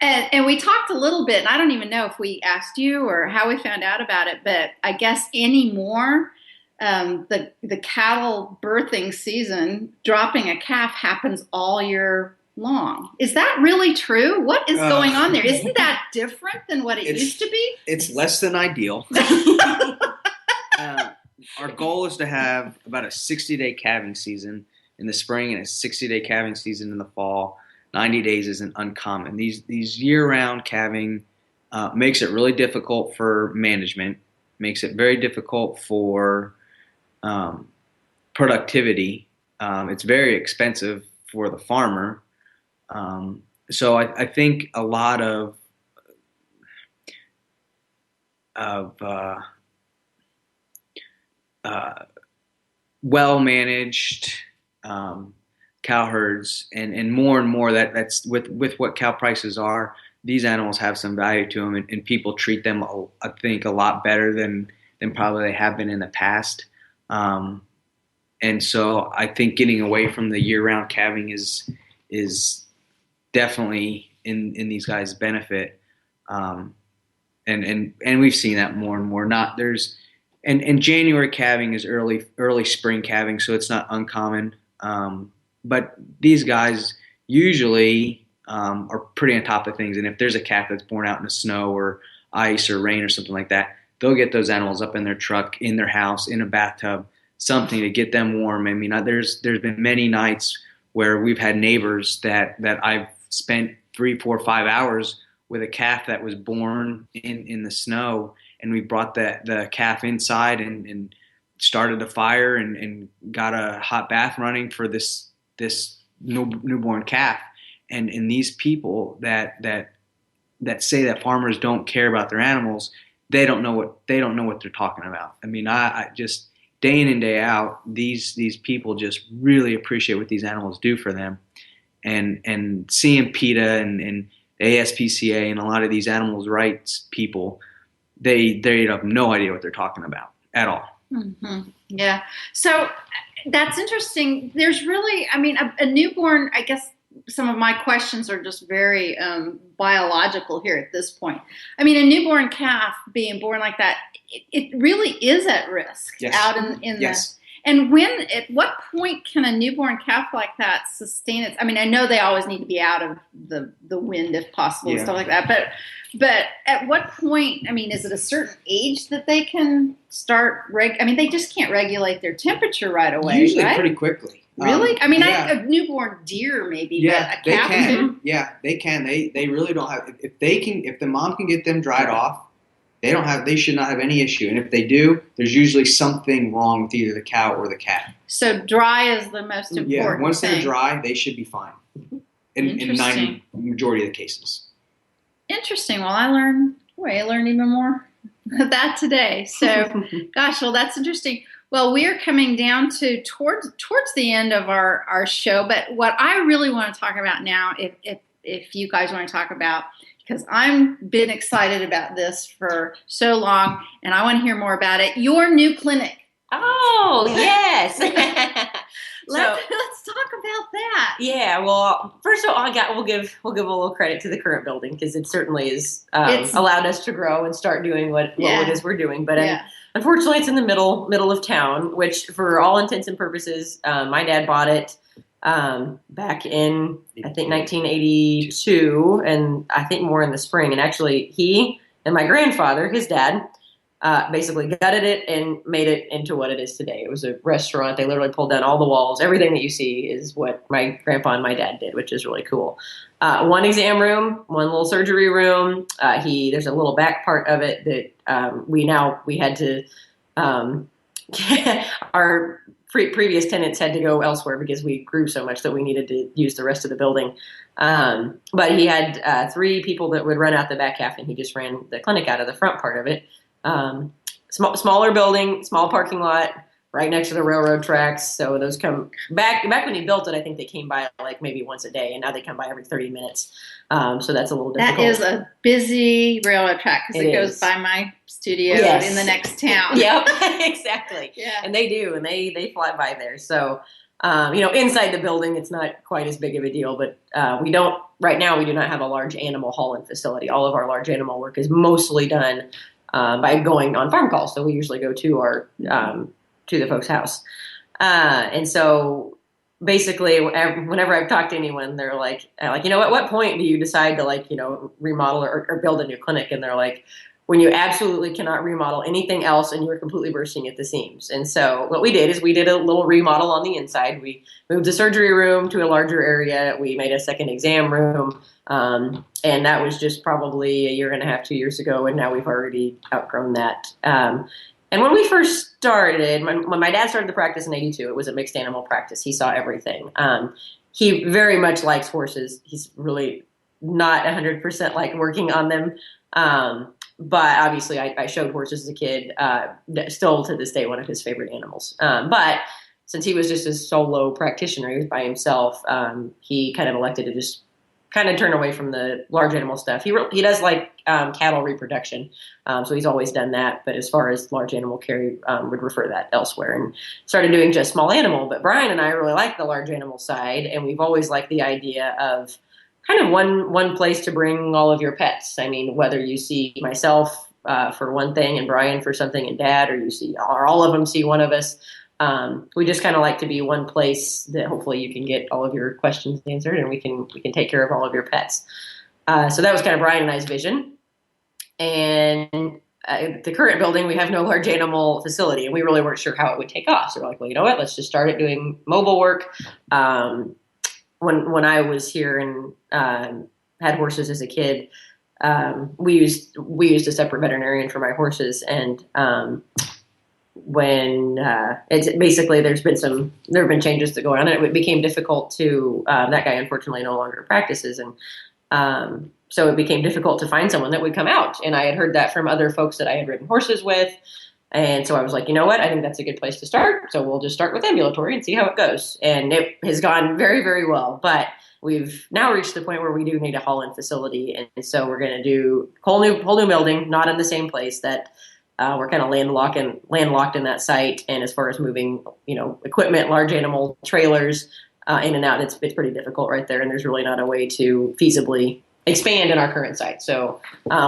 and we talked a little bit, and I don't even know if we asked you or how we found out about it, but I guess anymore, the cattle birthing season, dropping a calf happens all year long. Is that really true? What is going on there? Isn't that different than what it used to be? It's less than ideal. Our goal is to have about a 60-day calving season in the spring and a 60-day calving season in the fall. 90 days isn't uncommon. These year-round calving makes it really difficult for management, makes it very difficult for productivity. It's very expensive for the farmer. So I think a lot of well-managed cow herds and more that's with what cow prices are, these animals have some value to them, and people treat them, I think, a lot better than probably they have been in the past. And so I think getting away from the year-round calving is definitely in these guys' benefit. And we've seen that more and more. And January calving is early spring calving, so it's not uncommon. But these guys usually are pretty on top of things. And if there's a calf that's born out in the snow or ice or rain or something like that, they'll get those animals up in their truck, in their house, in a bathtub, something to get them warm. I mean, there's been many nights where we've had neighbors that I've spent 3, 4, 5 hours with a calf that was born in the snow, and we brought the calf inside and started a fire and got a hot bath running for this newborn calf. And these people that say that farmers don't care about their animals, they don't know what they're talking about. I mean, I just day in and day out, these people just really appreciate what these animals do for them, and seeing PETA and ASPCA and a lot of these animals rights people, they have no idea what they're talking about at all. Mm-hmm. Yeah. So that's interesting. There's really, I mean, a newborn, I guess some of my questions are just very biological here at this point. I mean, a newborn calf being born like that, it really is at risk. Yes. Out in Yes. And at what point can a newborn calf like that sustain its? I mean, I know they always need to be out of the wind if possible and stuff like that. But at what point? I mean, is it a certain age that they can start? I mean, they just can't regulate their temperature right away. Usually, right? pretty quickly. Really? I mean, yeah. a newborn deer maybe, Yeah, but a calf they can. too? Yeah, they can. They really don't have. If the mom can get them dried off, they should not have any issue. And if they do, there's usually something wrong with either the cow or the calf. So dry is the most important Yeah, once thing. they're dry, they should be fine. In majority of the cases. Interesting. Well, I learned even more of that today. So, gosh, well, that's interesting. Well, we are coming down to towards the end of our show. But what I really want to talk about now, if you guys want to talk about, because I've been excited about this for so long, and I want to hear more about it. Your new clinic. Oh, yes. Let's talk about that. Yeah, well, first of all, we'll give a little credit to the current building because it certainly has allowed us to grow and start doing what it is we're doing. But unfortunately, it's in the middle of town, which for all intents and purposes, my dad bought it back in, I think, 1982, and I think more in the spring. And actually, he and my grandfather, his dad, basically gutted it and made it into what it is today. It was a restaurant. They literally pulled down all the walls. Everything that you see is what my grandpa and my dad did, which is really cool. One exam room, one little surgery room. There's a little back part of it that we had to our previous tenants had to go elsewhere because we grew so much that we needed to use the rest of the building. But he had 3 people that would run out the back half, and he just ran the clinic out of the front part of it. Smaller building, small parking lot, right next to the railroad tracks. So those come back when he built it. I think they came by like maybe once a day, and now they come by every 30 minutes. So that's a little difficult. That is a busy railroad track because it goes by my studio in the next town. Yep, exactly. Yeah, and they do, and they fly by there. So inside the building, it's not quite as big of a deal, but right now we do not have a large animal hauling facility. All of our large animal work is mostly done by going on farm calls. So we usually go to to the folks' house. And so basically whenever I've talked to anyone, they're like, at what point do you decide to remodel or build a new clinic? And they're like, when you absolutely cannot remodel anything else and you're completely bursting at the seams. And so what we did is we did a little remodel on the inside. We moved the surgery room to a larger area. We made a second exam room. And that was just probably a year and a half, 2 years ago. And now we've already outgrown that. And when we first started, when my dad started the practice in 82, it was a mixed animal practice. He saw everything. He very much likes horses. He's really not 100% like working on them. But obviously I showed horses as a kid, still to this day, one of his favorite animals. But since he was just a solo practitioner, he was by himself, he kind of elected to just kind of turn away from the large animal stuff. He does like cattle reproduction, so he's always done that. But as far as large animal care, he would refer that elsewhere and started doing just small animal. But Brian and I really like the large animal side, and we've always liked the idea of kind of one place to bring all of your pets. I mean, whether you see myself for one thing and Brian for something and Dad, or all of them see one of us. We just kind of like to be one place that hopefully you can get all of your questions answered and we can take care of all of your pets. So that was kind of Brian and I's vision. And the current building, we have no large animal facility, and we really weren't sure how it would take off. So we're like, well, you know what? Let's just start it doing mobile work. When I was here and had horses as a kid, we used a separate veterinarian for my horses, and when it's basically there have been changes that go on, and it became difficult to that guy unfortunately no longer practices, and so it became difficult to find someone that would come out. And I had heard that from other folks that I had ridden horses with. And so I was like, you know what? I think that's a good place to start. So we'll just start with ambulatory and see how it goes. And it has gone very, very well. But we've now reached the point where we do need a haul-in facility. And so we're going to do whole new building, not in the same place. That we're kind of landlocked in that site. And as far as moving, equipment, large animal trailers in and out, it's pretty difficult right there. And there's really not a way to feasibly expand in our current site. So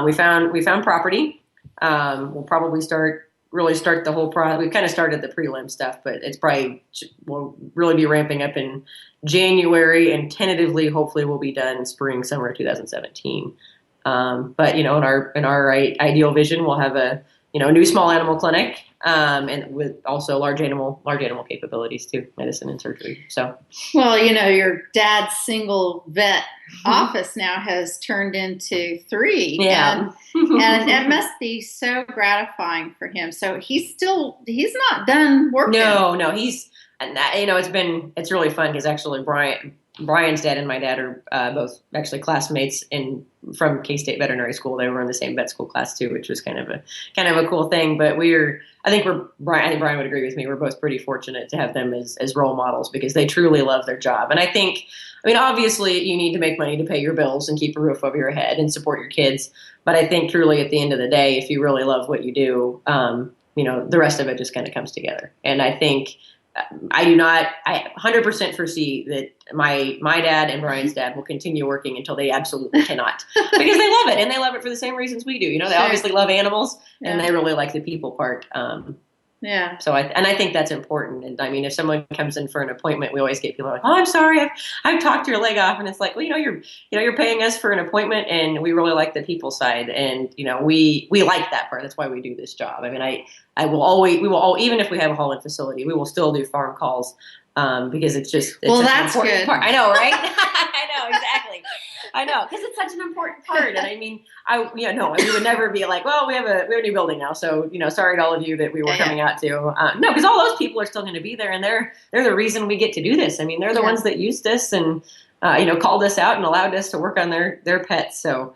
we found property. We'll probably really start the whole process. We've kind of started the prelim stuff, but we'll really be ramping up in January, and tentatively, hopefully, we'll be done spring, summer 2017. But in our ideal vision, we'll have a new small animal clinic, and with also large animal capabilities too, medicine and surgery. So, well, your dad's single vet office now has turned into 3. Yeah. And it must be so gratifying for him. So he's not done working. No, it's really fun because actually Brian's dad and my dad are both actually classmates from K-State Veterinary School. They were in the same vet school class too, which was kind of a cool thing. But I think Brian would agree with me. We're both pretty fortunate to have them as role models because they truly love their job. And obviously you need to make money to pay your bills and keep a roof over your head and support your kids. But I think truly at the end of the day, if you really love what you do, the rest of it just kind of comes together. And I think I 100% foresee that my dad and Brian's dad will continue working until they absolutely cannot, because they love it, and they love it for the same reasons we do. They Sure. obviously love animals, and Yeah. they really like the people part. Yeah. So I think that's important. And if someone comes in for an appointment, we always get people like, "Oh, I'm sorry, I've talked your leg off," and it's like, well, you're paying us for an appointment, and we really like the people side, and we like that part. That's why we do this job. We will even if we have a haul-in facility, we will still do farm calls because it's that's that's an important good. part. I know, right? I know, exactly. I know, because it's such an important part. And we would never be like, well, we have a new building now, so sorry to all of you that we were coming out to. No, because all those people are still going to be there, and they're the reason we get to do this. They're the ones that used us and called us out and allowed us to work on their pets. So.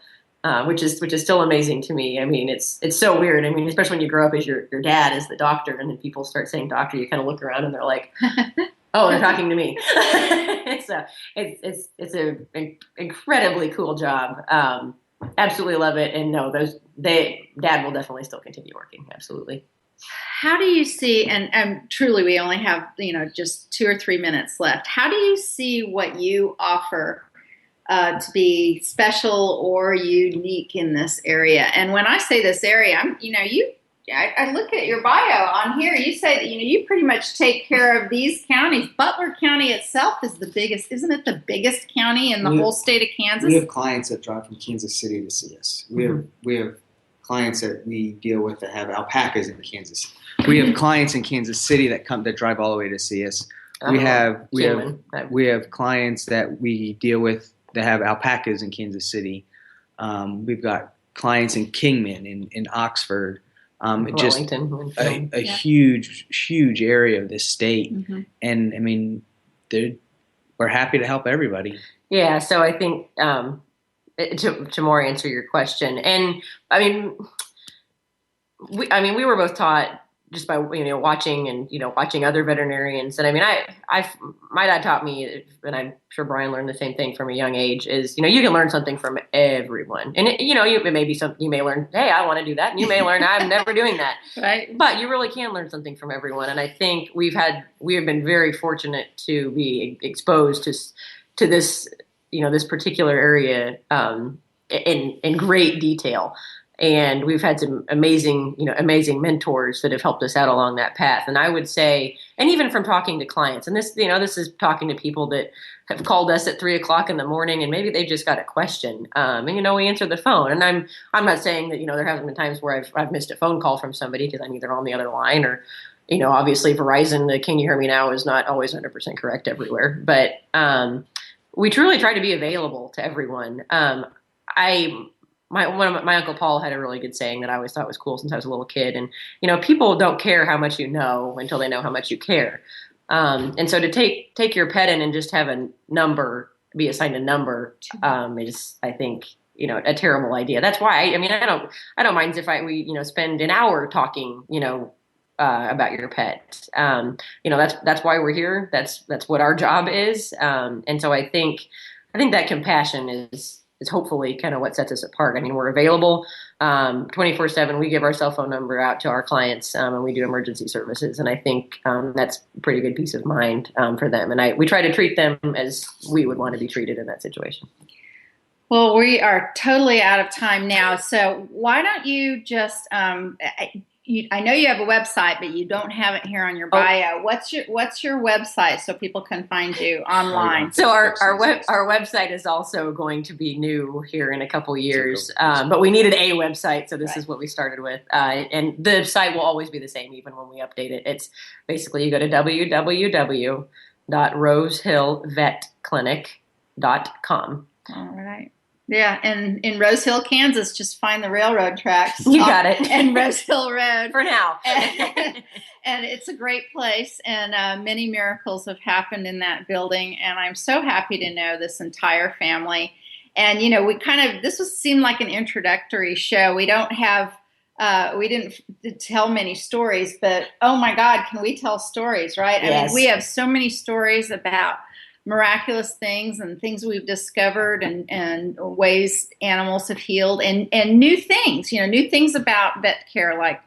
Which is still amazing to me. It's so weird. Especially when you grow up as your dad is the doctor, and then people start saying doctor, you kind of look around and they're like, oh, they're talking to me. It's an incredibly cool job. Absolutely love it. And no, dad will definitely still continue working. Absolutely. How do you see, and truly we only have, just 2 or 3 minutes left. How do you see what you offer to be special or unique in this area? And when I say this area, I look at your bio on here. You say that you pretty much take care of these counties. Butler County itself is the biggest, isn't it? The biggest county in the whole state of Kansas. We have clients that drive from Kansas City to see us. We have clients that we deal with that have alpacas in Kansas. We have clients in Kansas City that drive all the way to see us. We have clients that we deal with that have alpacas in Kansas City. We've got clients in Kingman, in Oxford, just a huge area of this state. Mm-hmm. And we're happy to help everybody. Yeah. So I think to more answer your question, and we were both taught just by watching and watching other veterinarians. And my dad taught me, and I'm sure Brian learned the same thing from a young age, is you can learn something from everyone. And it may be something you may learn, hey, I want to do that, and you may learn, I'm never doing that. Right. But you really can learn something from everyone. And I think we have been very fortunate to be exposed to this this particular area in great detail. And we've had some amazing mentors that have helped us out along that path. And I would say, and even from talking to clients, and this is talking to people that have called us at 3:00 in the morning, and maybe they just got a question. And we answer the phone. And I'm not saying that there haven't been times where I've missed a phone call from somebody because I'm either on the other line or, obviously Verizon, the "Can you hear me now" is not always 100% correct everywhere. But we truly try to be available to everyone. my Uncle Paul had a really good saying that I always thought was cool since I was a little kid. And, people don't care how much you know until they know how much you care. And so to take your pet in and just have be assigned a number, is, I think, a terrible idea. That's why, I don't mind if we spend an hour talking, about your pet. That's why we're here. That's what our job is. And so I think that compassion is hopefully kind of what sets us apart. I mean, we're available 24/7. We give our cell phone number out to our clients, and we do emergency services. And I think that's a pretty good peace of mind for them. And we try to treat them as we would want to be treated in that situation. Well, we are totally out of time now. So why don't you just I know you have a website, but you don't have it here on your bio. What's your website so people can find you online? So our website is also going to be new here in a couple years, but we needed a website, so this is what we started with. And the site will always be the same even when we update it. It's basically you go to www.rosehillvetclinic.com. All right. Yeah, and in Rose Hill, Kansas, just find the railroad tracks. You got it. And Rose Hill Road. For now. And it's a great place, and many miracles have happened in that building, and I'm so happy to know this entire family. And, this seemed like an introductory show. We don't have, we didn't tell many stories, but, oh my God, can we tell stories, right? Yes. I mean, we have so many stories about miraculous things and things we've discovered and ways animals have healed and new things, new things about vet care, like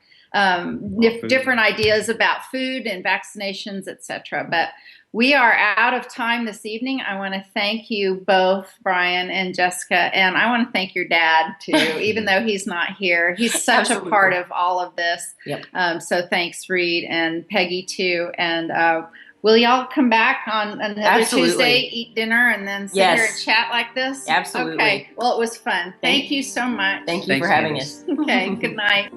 different ideas about food and vaccinations, etc. But we are out of time this evening. I want to thank you both, Brian and Jessica, and I want to thank your dad too, even though he's not here. He's such a part of all of this. Yep. So thanks, Reed, and Peggy too. And will y'all come back on another Tuesday, eat dinner, and then sit here and chat like this? Absolutely. Okay. Well, it was fun. Thank you so much. Thank you for having us. Okay. Good night.